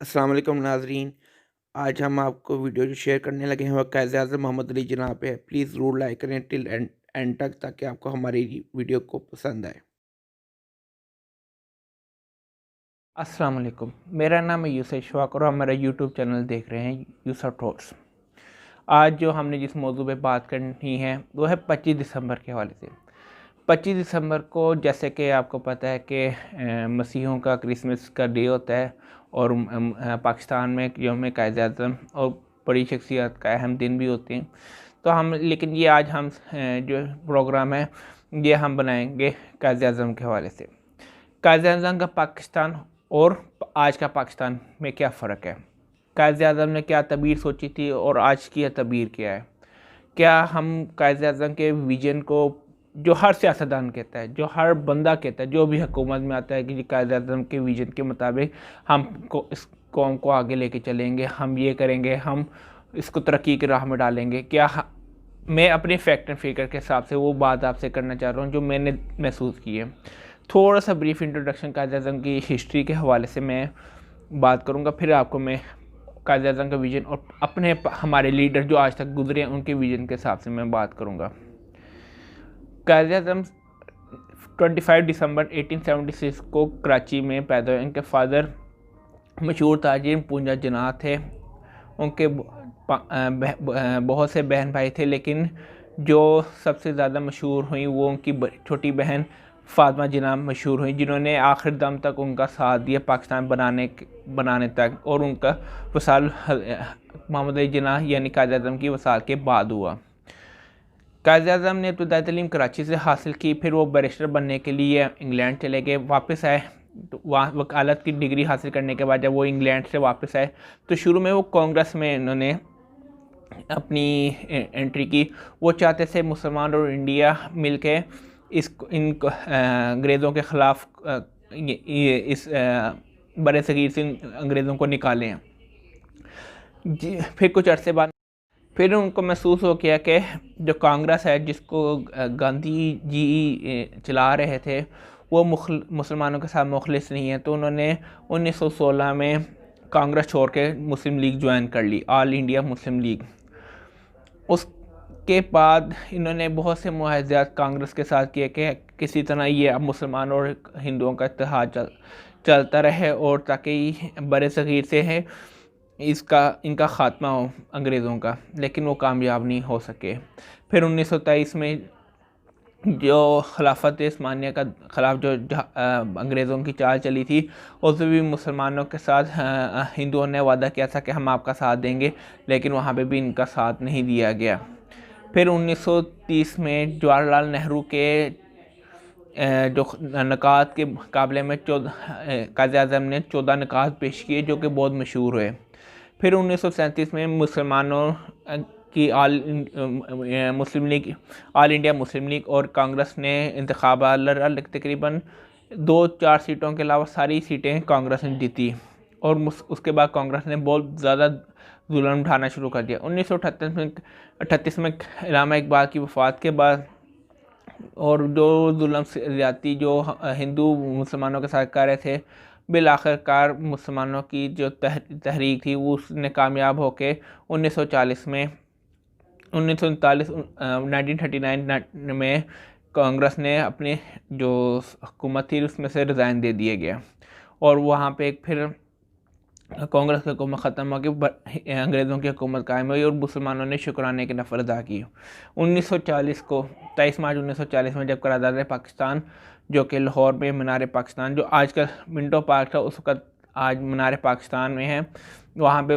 अस्सलाम वालेकुम नाज़रीन। आज हम आपको वीडियो जो शेयर करने लगे हैं वो कायद-ए-आज़म मोहम्मद अली जिन्नाह पे है। प्लीज़ ज़रूर लाइक करें टिल एंड एंड तक ताकि आपको हमारी वीडियो को पसंद आए। अस्सलाम वालेकुम। मेरा नाम है यूसुफ इशफाक और आप मेरा यूट्यूब चैनल देख रहे हैं यूसुफ टॉक्स। आज जो हमने जिस मौजू पे बात करनी है वो है 25 दिसंबर के हवाले से। 25 दिसंबर को जैसे कि आपको पता है कि मसीहों का क्रिसमस का डे होता है और पाकिस्तान में यौम कायद-ए-आज़म और बड़ी शख्सियत का अहम दिन भी होते हैं। तो हम लेकिन ये आज हम जो प्रोग्राम है ये हम बनाएंगे कायद-ए-आज़म के हवाले से। कायद-ए-आज़म का पाकिस्तान और आज का पाकिस्तान में क्या फ़र्क है? कायद-ए-आज़म ने क्या तबीर सोची थी और आज की तबीर क्या है? क्या हम कायद-ए-आज़म के विज़न को जो हर सियासतदान कहता है, जो हर बंदा कहता है, जो भी हुकूमत में आता है कि कायद-ए-आज़म के विज़न के मुताबिक हम को इस कौम को आगे लेके चलेंगे, हम ये करेंगे, हम इसको तरक्की की राह में डालेंगे। मैं अपने फैक्ट एंड फिगर के हिसाब से वो बात आपसे करना चाह रहा हूँ जो मैंने महसूस की है। थोड़ा सा ब्रीफ इंट्रोडक्शन कायद-ए-आज़म की हिस्ट्री के हवाले से मैं बात करूँगा, फिर आपको मैं कायद-ए-आज़म का विज़न और हमारे लीडर जो आज तक गुजरे हैं उनके विज़न के हिसाब से मैं बात करूँगा। कायद-ए-आज़म 25 दिसंबर 1876 को कराची में पैदा हुए। इनके फादर मशहूर ताजिर पूंजा जिन्नाह थे। उनके बहुत से बहन भाई थे, लेकिन जो सबसे ज़्यादा मशहूर हुई वो उनकी छोटी बहन फ़ातिमा जिन्नाह मशहूर हुई, जिन्होंने आखिर दम तक उनका साथ दिया पाकिस्तान बनाने तक, और उनका वसाल मोहम्मद अली जिन्नाह यानी कायद-ए-आज़म की वसाल के बाद हुआ। कायद-ए-आज़म ने इब्तदाई तालीम कराची से हासिल की, फिर वो बैरिस्टर बनने के लिए इंग्लैंड चले गए। वापस आए तो वहाँ वकालत की डिग्री हासिल करने के बाद जब वो इंग्लैंड से वापस आए तो शुरू में वो कांग्रेस में इन्होंने अपनी एंट्री की। वो चाहते थे मुसलमान और इंडिया मिलके इन अंग्रेज़ों के ख़िलाफ़ इस बड़े सग़ीर से अंग्रेज़ों को निकालें। फिर कुछ अरसे बाद फिर उनको महसूस हो गया कि जो कांग्रेस है जिसको गांधी जी चला रहे थे वो मुसलमानों के साथ मुखलिस नहीं है, तो उन्होंने 1916 में कांग्रेस छोड़ के मुस्लिम लीग ज्वाइन कर ली, ऑल इंडिया मुस्लिम लीग। उसके बाद इन्होंने बहुत से मुआहदात कांग्रेस के साथ किए कि किसी तरह ये अब मुसलमान और हिंदुओं का इत्तेहाद चलता रहे और ताकि बड़े सग़ीर से है इनका ख़ात्मा हो अंग्रेज़ों का, लेकिन वो कामयाब नहीं हो सके। फिर 1923 में जो खिलाफत उस्मानिया का ख़िलाफ़ जो अंग्रेज़ों की चाल चली थी, उसमें भी मुसलमानों के साथ हिंदुओं ने वादा किया था कि हम आपका साथ देंगे, लेकिन वहाँ पे भी इनका साथ नहीं दिया गया। फिर 1930 में जवाहरलाल नेहरू के जो नकात के मुकाबले में कायद-ए-आज़म ने 14 नकात पेश किए जो कि बहुत मशहूर हुए। फिर 1937 में मुसलमानों की मुस्लिम लीग, ऑल इंडिया मुस्लिम लीग और कांग्रेस ने इंतखाबात लड़ा, तकरीबन 2-4 सीटों के अलावा सारी सीटें कांग्रेस ने जीती, और उसके बाद कांग्रेस ने बहुत ज़्यादा जुल्म उठाना शुरू कर दिया। 1938 में इलामा इकबाल की वफ़ात के बाद और जो जुल्म ज़्यादती जो हिंदू मुसलमानों के साथ कर रहे थे, बिल आखिरकार मुसलमानों की जो तहरीक थी वो उसने कामयाब होकर 1939 में कांग्रेस ने अपनी जो हुकूमत थी उसमें से रिज़ाइन दे दिया गया, और वहाँ पे फिर कांग्रेस की हुकूमत ख़त्म हो गई, अंग्रेज़ों की हुकूमत कायम हुई और मुसलमानों ने शुक्राने की नफ़र अदा की। 1940 को 23 मार्च 1940 में जब करारदाद पाकिस्तान जो कि लाहौर में मीनार पाकिस्तान जो आजकल मिंटो पार्क था उस वक़्त आज मीनार पाकिस्तान में है, वहाँ पे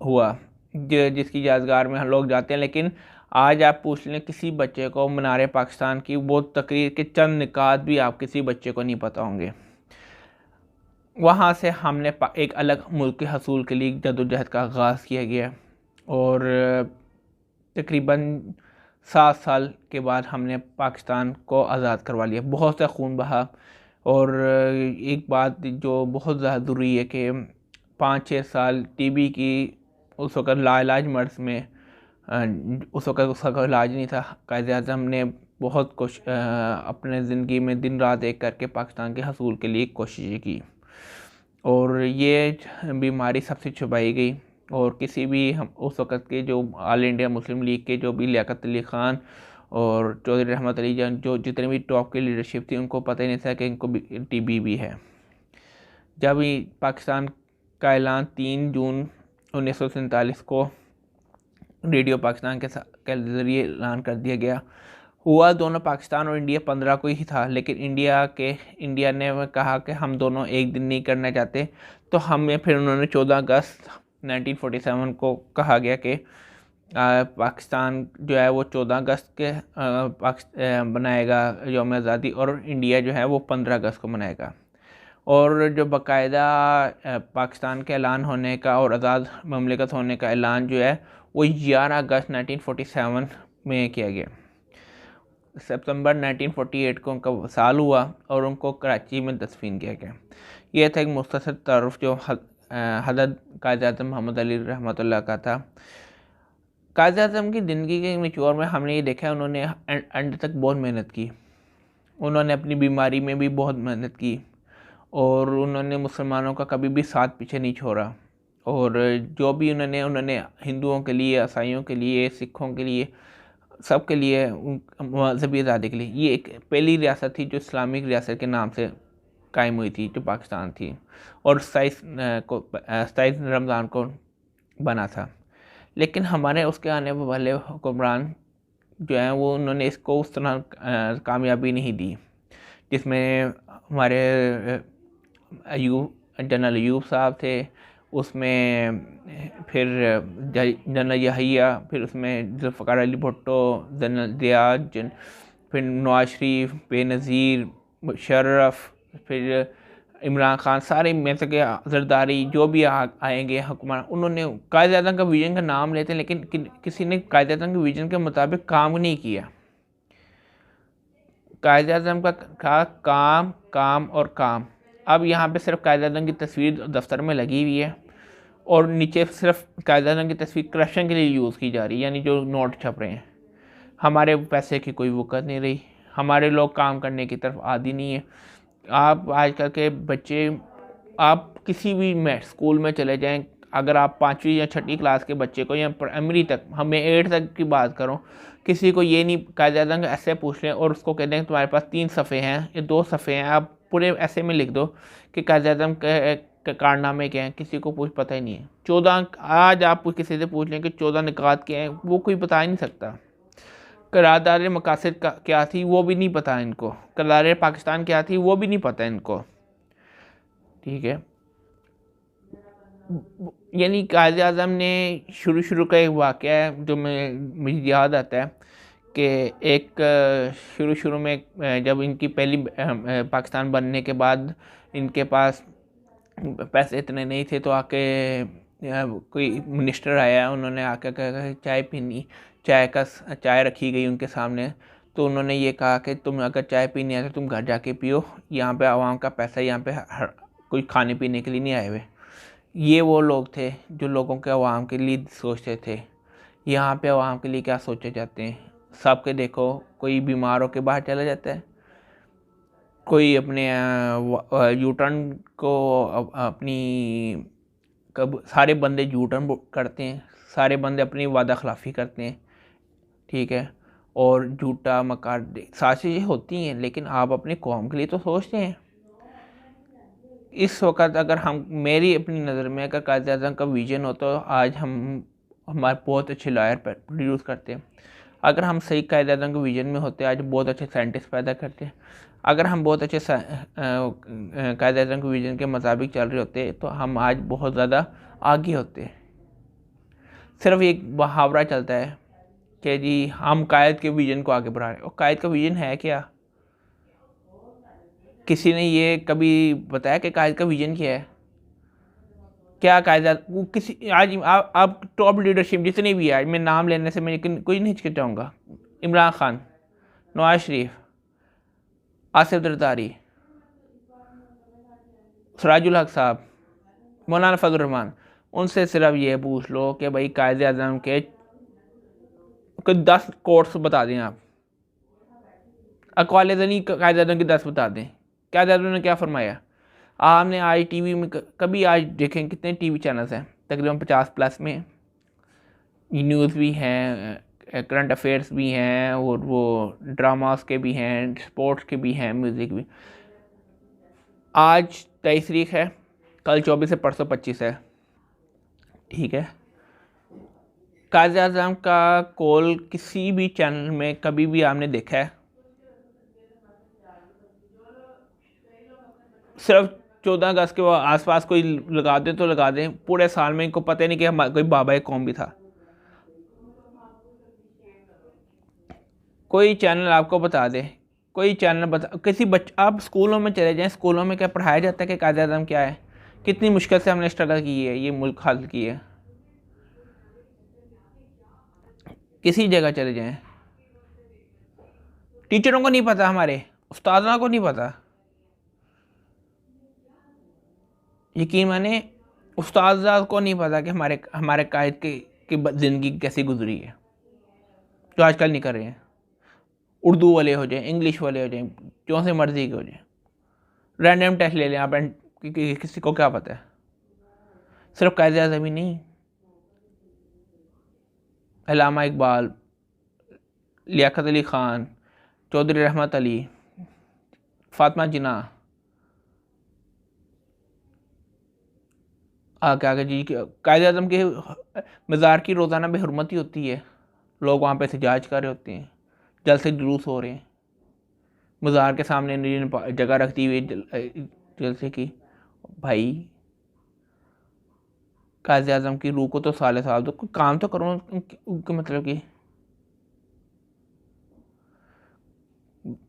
हुआ जिसकी यादगार में हम लोग जाते हैं। लेकिन आज आप पूछ लें किसी बच्चे को मीनार पाकिस्तान की वो तकरीर के चंद निकात भी आप किसी बच्चे को नहीं पता होंगे। वहाँ से हमने एक अलग मुल्क के हसूल के लिए जदोजहद का आगाज़ किया गया, और तकरीबन 7 साल के बाद हमने पाकिस्तान को आज़ाद करवा लिया। बहुत सा खून बहा, और एक बात जो बहुत ज़्यादा ज़रूरी है कि 5-6 साल टीबी की उस वक़्त लाइलाज मर्ज़ में उस वक़्त उसका इलाज नहीं था। कायद-ए-आज़म ने बहुत अपने ज़िंदगी में दिन रात एक करके पाकिस्तान के हसूल के लिए कोशिशें की, और और ये बीमारी सबसे छुपाई गई। और किसी भी हम उस वक़्त के जो ऑल इंडिया मुस्लिम लीग के जो भी लियाकत अली ख़ान और चौधरी रहमत अली जान जो जितने भी टॉप की लीडरशिप थी उनको पता ही नहीं था कि इनको भी टीबी भी है। जब ही पाकिस्तान का ऐलान 3 जून 1947 को रेडियो पाकिस्तान के ज़रिए ऐलान कर दिया गया, हुआ दोनों पाकिस्तान और इंडिया 15 को ही था, लेकिन इंडिया ने कहा कि हम दोनों एक दिन नहीं करना चाहते, तो हमें फिर उन्होंने 14 अगस्त 1947 को कहा गया कि पाकिस्तान जो है वो 14 अगस्त के बनाएगा यौम आज़ादी, और इंडिया जो है वो 15 अगस्त को मनाएगा। और जो बाकायदा पाकिस्तान के ऐलान होने का और आज़ाद ममलिकत होने का ऐलान जो है वो 11 अगस्त 1947 में किया गया। सितंबर 1948 को उनका वसाल हुआ और उनको कराची में दफन किया गया। यह था एक मुख्तसर तारुफ जो हज़रत कायद-ए-आज़म मोहम्मद अली रहमतुल्लाह का था। कायद-ए-आज़म की ज़िंदगी के निचोड़ में हमने ये देखा है उन्होंने एंड तक बहुत मेहनत की। उन्होंने अपनी बीमारी में भी बहुत मेहनत की और उन्होंने मुसलमानों का कभी भी साथ पीछे नहीं छोड़ा। और जो भी उन्होंने हिंदुओं के लिए, ईसाइयों के लिए, सिखों के लिए, सबके लिए, मज़हबी आज़ादी के लिए, ये एक पहली रियासत थी जो इस्लामिक रियासत के नाम से कायम हुई थी, जो पाकिस्तान थी, और 27 रमज़ान को बना था। लेकिन हमारे उसके आने वाले हुक्मरान जो हैं वो उन्होंने इसको उस तरह कामयाबी नहीं दी, जिसमें हमारे जनरल अयूब साहब थे, उसमें फिर जनरल यहिया, फिर उसमें जुल्फ़िकार अली भुट्टो, जनरल ज़िया, फिर नवाज शरीफ, बेनज़ीर, मुशर्रफ, फिर इमरान खान, सारे में से के जरदारी जो भी आएंगे हुक्मरान, उन्होंने कायद-ए-आज़म का विजन का नाम लेते हैं, लेकिन किसी ने कायद-ए-आज़म के विजन के मुताबिक काम नहीं किया। कायद-ए-आज़म का काम काम और काम। अब यहाँ पे सिर्फ कायद-ए-आज़म की तस्वीर दफ्तर में लगी हुई है और नीचे सिर्फ कायद-ए-आज़म की तस्वीर करप्शन के लिए यूज़ की जा रही है, यानी जो नोट छप रहे हैं। हमारे पैसे की कोई वक़्त नहीं रही, हमारे लोग काम करने की तरफ आदी नहीं है। आप आजकल के बच्चे, आप किसी भी स्कूल में चले जाएं, अगर आप 5वीं या 6वीं क्लास के बच्चे को या प्राइमरी तक, हमें 8 तक की बात करूं, किसी को ये नहीं कायद-ए-आज़म का ऐसे पूछ लें और उसको कह दें तुम्हारे पास 3 सफ़े हैं या 2 सफ़े हैं, आप पूरे ऐसे में लिख दो कि कायद-ए-आज़म के कारनामे क्या हैं, किसी को कुछ पता ही नहीं है। 14 आज आप किसी से पूछ लें कि 14 निकात क्या हैं, वो कोई बता ही नहीं सकता। करारदाद मकासद क्या थी वो भी नहीं पता इनको, करारदाद पाकिस्तान क्या थी वो भी नहीं पता इनको, ठीक है। यानी कायद-ए-आज़म ने शुरू का एक वाक़या है जो मुझे याद आता है कि एक शुरू में जब इनकी पहली पाकिस्तान बनने के बाद इनके पास पैसे इतने नहीं थे, तो आके कोई मिनिस्टर आया, उन्होंने आके कहा चाय पीनी, चाय रखी गई उनके सामने, तो उन्होंने ये कहा कि तुम अगर चाय पीनी है तो तुम घर जाके पियो, यहाँ पे आवाम का पैसा, यहाँ पे कोई खाने पीने के लिए नहीं आए हुए। ये वो लोग थे जो लोगों के आवाम के लिए सोचते थे। यहाँ पे आवाम के लिए क्या सोचे जाते हैं, सबके देखो, कोई बीमार होकर बाहर चला जाता है, कोई अपने यूटर्न को अपनी सारे बंदे यूटर्न करते हैं, सारे बंदे अपनी वादा खिलाफ़ी करते हैं, ठीक है, और झूठा मकार साजिशें होती हैं, लेकिन आप अपनी कौम के लिए तो सोचते हैं। इस वक्त अगर हम, मेरी अपनी नज़र में अगर कायद-ए-आज़म का विजन हो तो आज हम हमारे बहुत अच्छे लॉयर प्रोड्यूस करते हैं। अगर हम सही कायद-ए-आज़म के विजन में होते आज बहुत अच्छे साइंटिस्ट पैदा करते हैं। अगर हम बहुत अच्छे कायद-ए-आज़म के विजन के मुताबिक चल रहे होते तो हम आज बहुत ज़्यादा आगे होते। सिर्फ एक मुहावरा चलता है कि जी हम कायद के विजन को आगे बढ़ा रहे हैं, और कायद का विजन है क्या? किसी ने ये कभी बताया कि कायद का विजन क्या है? क्या कायदा वो किसी आज आप टॉप लीडरशिप जितनी भी है, आज मैं नाम लेने से मैं कोई नहीं हिचकिचाऊंगा, इमरान खान, नवाज शरीफ, आसिफ जरदारी, सराजुल हक साहब, मौलाना फजल रहमान, उनसे सिर्फ ये पूछ लो कि भाई कायद-ए-आज़म के 10 कोट्स बता दें आप, अक़वाल ज़नी कायद-ए-आज़म के 10 बता दें, कायद-ए-आज़म ने क्या फरमाया। आपने आज टीवी में कभी आज देखें कितने टीवी चैनल्स हैं, तकरीबन 50+ में। न्यूज़ भी हैं, करंट अफेयर्स भी हैं, और वो ड्रामास के भी हैं, स्पोर्ट्स के भी हैं, म्यूज़िक भी। आज 23 तारीख है, कल 24 है, परसों 25 है, ठीक है। कायद आज़म का कॉल किसी भी चैनल में कभी भी आपने देखा है? सिर्फ 14 अगस्त के आसपास कोई लगा दे तो लगा दें, पूरे साल में इनको पता ही नहीं कि हमारा कोई बाबा कौम भी था। कोई चैनल आपको बता दे, कोई चैनल बता, किसी आप स्कूलों में चले जाएं, स्कूलों में क्या पढ़ाया जाता है कि कायद आज़म क्या है, कितनी मुश्किल से हमने स्ट्रगल की है, ये मुल्क हासिल की है। किसी जगह चले जाएं, टीचरों को नहीं पता, हमारे उस्तादों को नहीं पता। यकीन माने उस्ताद को नहीं पता कि हमारे हमारे कायद की ज़िंदगी कैसी गुजरी है, जो आजकल नहीं कर रहे हैं। उर्दू वाले हो जाएं, इंग्लिश वाले हो जाएं, जो से मर्जी के हो जाएं, रैंडम टेस्ट ले लें आप, किसी को क्या पता है। सिर्फ कायद आज़म ही नहीं, अल्लामा इकबाल, लियाकत अली ख़ान, चौधरी रहमत अली, फातिमा जिन्ना, क्या जी, कायद आज़म के मज़ार की रोज़ाना बेहुरमती होती है, लोग वहाँ पे एहतजाज कर रहे होते हैं, जलसे जुलूस हो रहे हैं, मज़ार के सामने जगह रखती हुई जलसे की। भाई कायद आज़म की रूह को तो साल दो, कोई काम तो करो उनके मतलब कि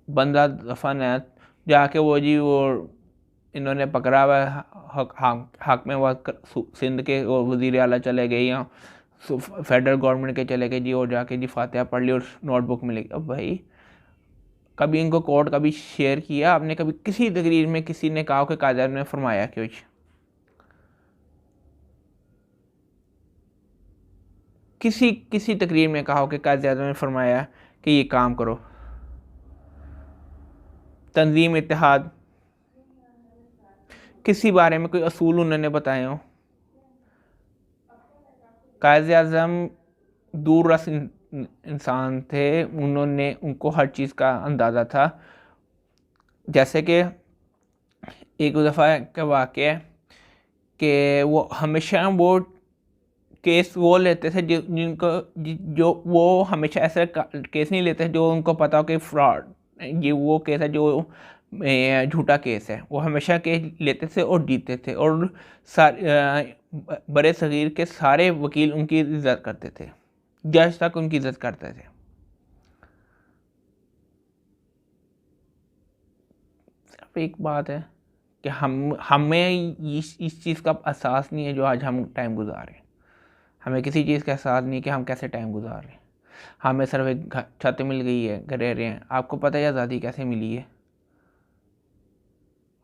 बंदा दफन है, जाके वो जी वो इन्होंने पकड़ा हुआ है, हक में वह सिंध के और वज़ीर आला चले गए या फेडरल गवर्नमेंट के चले गए जी, और जाके जी फातिहा पढ़ ली और नोटबुक मिलेगी। अब भाई कभी इनको कोर्ट कभी शेयर किया आपने, कभी किसी तकरीर में किसी ने कहा कि कायद आज़म ने फरमाया क्यों? किसी तकरीर में कहा कि कायद आज़म ने फरमाया कि ये काम करो? तंजीम इत्तेहाद, किसी बारे में कोई असूल उन्होंने बताए हो? कायद आज़म दूररस इंसान थे, उन्होंने उनको हर चीज़ का अंदाज़ा था। जैसे कि एक दफ़ा का वाक़या है कि वो हमेशा वो केस वो लेते थे जिनको जो वो हमेशा ऐसे केस नहीं लेते जो उनको पता हो कि फ्रॉड, ये वो केस है जो झूठा केस है। वो हमेशा केस लेते थे और जीतते थे, और बड़े सगीर के सारे वकील उनकी इज्जत करते थे, जज तक उनकी इज्जत करते थे। सिर्फ एक बात है कि हमें इस चीज़ का एहसास नहीं है जो आज हम टाइम गुजार रहे हैं। हमें किसी चीज़ का एहसास नहीं कि हम कैसे टाइम गुजार रहे हैं। हमें सिर्फ एक छत मिल गई है, घर रह रहे हैं। आपको पता है आज़ादी कैसे मिली है?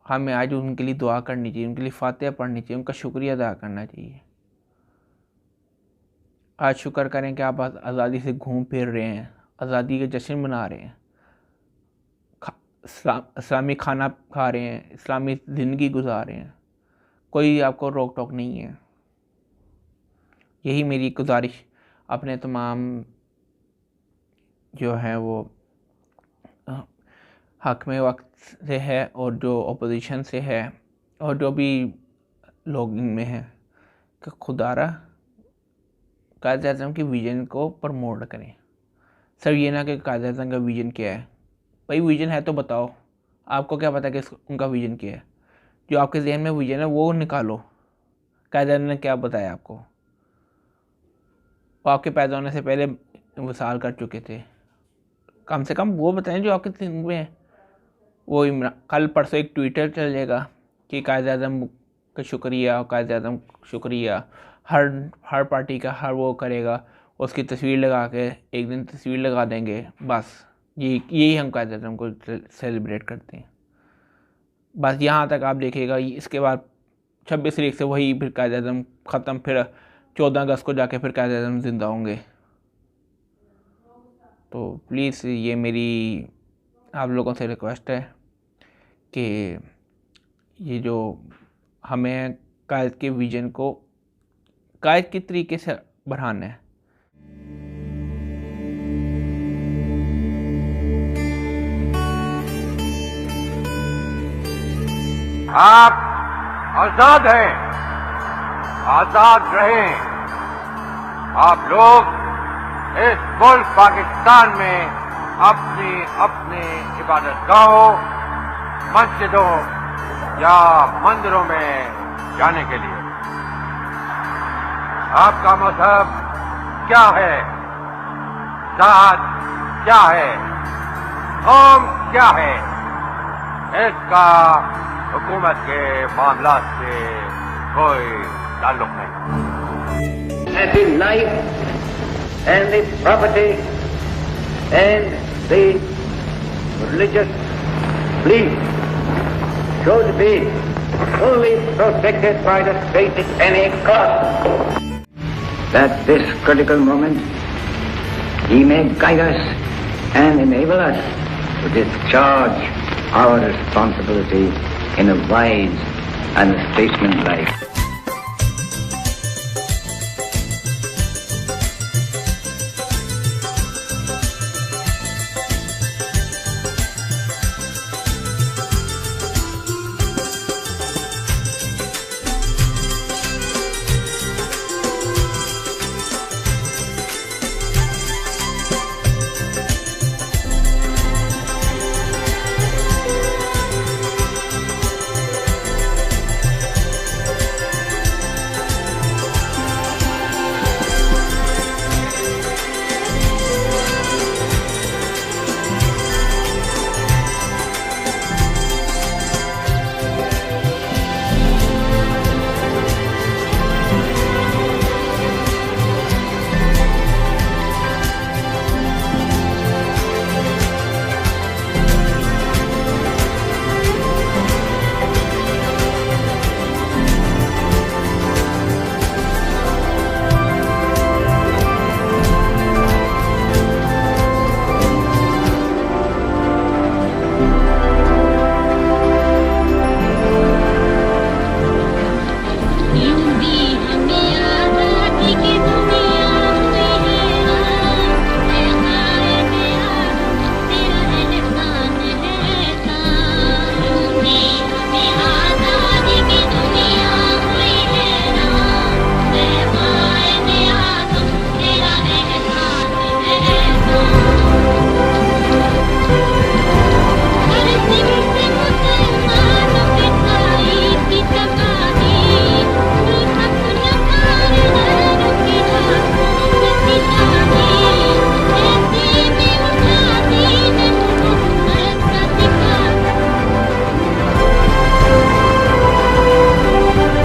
हमें आज उनके लिए दुआ करनी चाहिए, उनके लिए फातिहा पढ़नी चाहिए, उनका शुक्रिया अदा करना चाहिए। आज शुक्र करें कि आप आज़ादी से घूम फिर रहे हैं, आज़ादी के जश्न मना रहे हैं, इस्लामी खाना खा रहे हैं, इस्लामी ज़िंदगी गुजार रहे हैं, कोई आपको रोक टोक नहीं है। यही मेरी गुजारिश अपने तमाम जो है वो हक में वक्त से है, और जो अपोजिशन से है, और जो भी लोग इनमें हैं, कि खुदारा कायद आज़म के विज़न को प्रमोट करें। सिर्फ ये ना कि कायद आज़म का विज़न क्या है। भाई विज़न है तो बताओ, आपको क्या पता कि उनका विज़न क्या है? जो आपके जहन में विज़न है वो निकालो। कायद आज़म ने क्या बताया आपको? वो आपके पैदा होने से पहले विसाल कर चुके थे। कम से कम वो बताएं जो आपके दिन में है। वो कल परसों एक ट्विटर चलेगा कि कायद आज़म का शुक्रिया, कायद आज़म शुक्रिया, हर पार्टी का हर वो करेगा, उसकी तस्वीर लगा के एक दिन तस्वीर लगा देंगे, बस यही हम कायद आज़म को सेलिब्रेट करते हैं। बस यहाँ तक आप देखिएगा। इसके बाद 26 तारीख से वही फिर कायद आज़म ख़त्म, फिर 14 अगस्त को जाके फिर कायद आज़म ज़िंदा होंगे। तो प्लीज़ ये मेरी आप लोगों से रिक्वेस्ट है कि ये जो हमें कायद के विजन को कायद के तरीके से बढ़ाना है। आप आजाद हैं, आजाद रहें। आप लोग इस मुल्क पाकिस्तान में अपनी अपनी इबादतगाहों, मस्जिदों या मंदिरों में जाने के लिए आपका मजहब क्या है, जात क्या है, कौम क्या है, इसका हुकूमत के मामला से कोई ताल्लुक नहीं। And the life and the property and the religious belief should be fully protected by the state at any cost. At this critical moment, He may guide us and enable us to discharge our responsibility in a wise and statesmanlike.